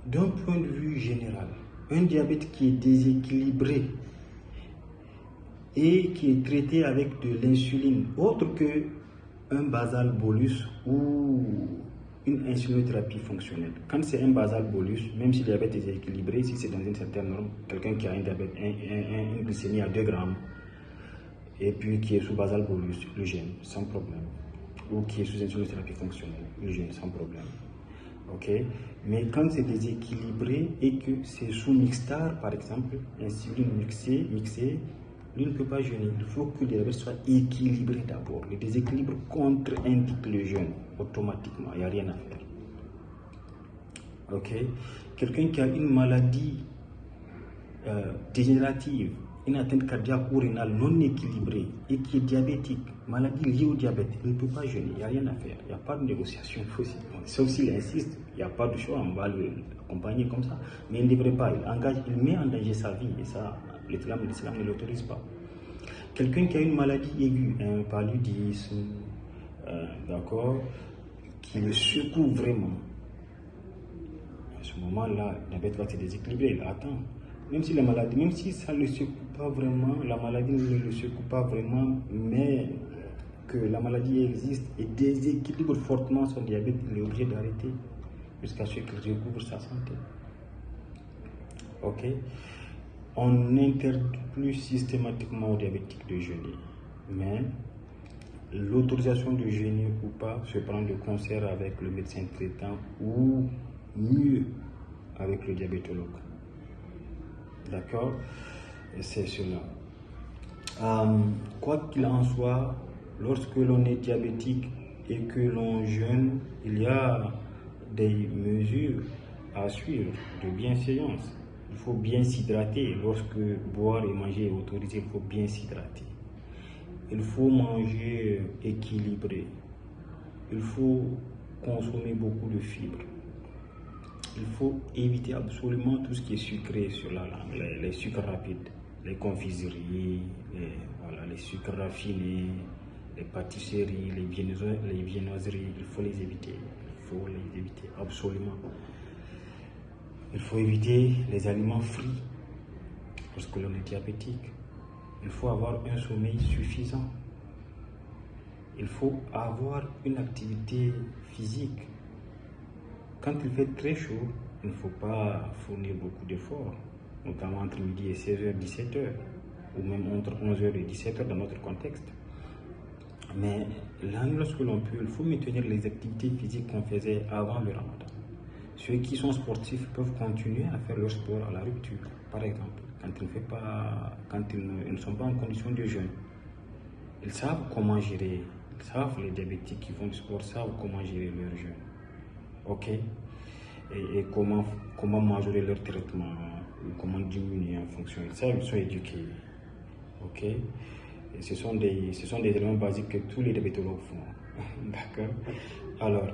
d'un point de vue général, un diabète qui est déséquilibré et qui est traité avec de l'insuline, autre que un basal bolus ou une insulinothérapie fonctionnelle. Quand c'est un basal bolus, même si le diabète est déséquilibré, si c'est dans une certaine norme, quelqu'un qui a un diabète, une glycémie à 2 grammes, et puis qui est sous basal bolus, le gène, sans problème. Ou qui est sous insulinothérapie fonctionnelle, le gène, sans problème. Ok, mais quand c'est déséquilibré et que c'est sous mixtar, par exemple, insuline mixée, lui ne peut pas jeûner. Il faut que le diabète soit équilibré d'abord. Le déséquilibre contre-indique le jeûne automatiquement. Il n'y a rien à faire. Ok, quelqu'un qui a une maladie dégénérative, une atteinte cardiaque ou rénale non équilibrée et qui est diabétique, maladie liée au diabète, il ne peut pas jeûner, il n'y a rien à faire, il n'y a pas de négociation possible. Sauf s'il insiste, il n'y a pas de choix, on va l'accompagner comme ça. Mais il ne devrait pas, il met en danger sa vie et ça, l'islam ne l'autorise pas. Quelqu'un qui a une maladie aiguë, un paludisme, d'accord, qui le secoue vraiment, à ce moment-là, le diabète va se déséquilibrer, il attend. Même si la maladie, même si ça ne le secoue pas vraiment, la maladie ne le secoue pas vraiment, mais que la maladie existe et déséquilibre fortement son diabète, il est obligé d'arrêter jusqu'à ce qu'il recouvre sa santé. Ok? On n'interdit plus systématiquement aux diabétiques de jeûner, mais l'autorisation de jeûner ou pas se prend de concert avec le médecin traitant ou mieux avec le diabétologue. D'accord? C'est cela. Quoi qu'il en soit, lorsque l'on est diabétique et que l'on jeûne, il y a des mesures à suivre de bienséance. Il faut bien s'hydrater. Lorsque boire et manger est autorisé, il faut bien s'hydrater. Il faut manger équilibré. Il faut consommer beaucoup de fibres. Il faut éviter absolument tout ce qui est sucré sur la langue, les sucres rapides, les confiseries, les sucres raffinés, les pâtisseries, les viennoiseries. Il faut les éviter. Il faut les éviter absolument. Il faut éviter les aliments frits lorsque l'on est diabétique. Il faut avoir un sommeil suffisant. Il faut avoir une activité physique. Quand il fait très chaud, il ne faut pas fournir beaucoup d'efforts, notamment entre midi et 16h, 17h, ou même entre 11h et 17h dans notre contexte. Mais là, lorsque l'on peut, il faut maintenir les activités physiques qu'on faisait avant le ramadan. Ceux qui sont sportifs peuvent continuer à faire leur sport à la rupture, par exemple, quand ils ne sont pas en condition de jeûne. Ils savent comment gérer, les diabétiques qui font du sport savent comment gérer leur jeûne. Ok, et comment majorer leur traitement ou comment diminuer en fonction. Ils savent, ils sont éduqués. Ok, et ce sont des éléments basiques que tous les diabétologues font. D'accord. Alors,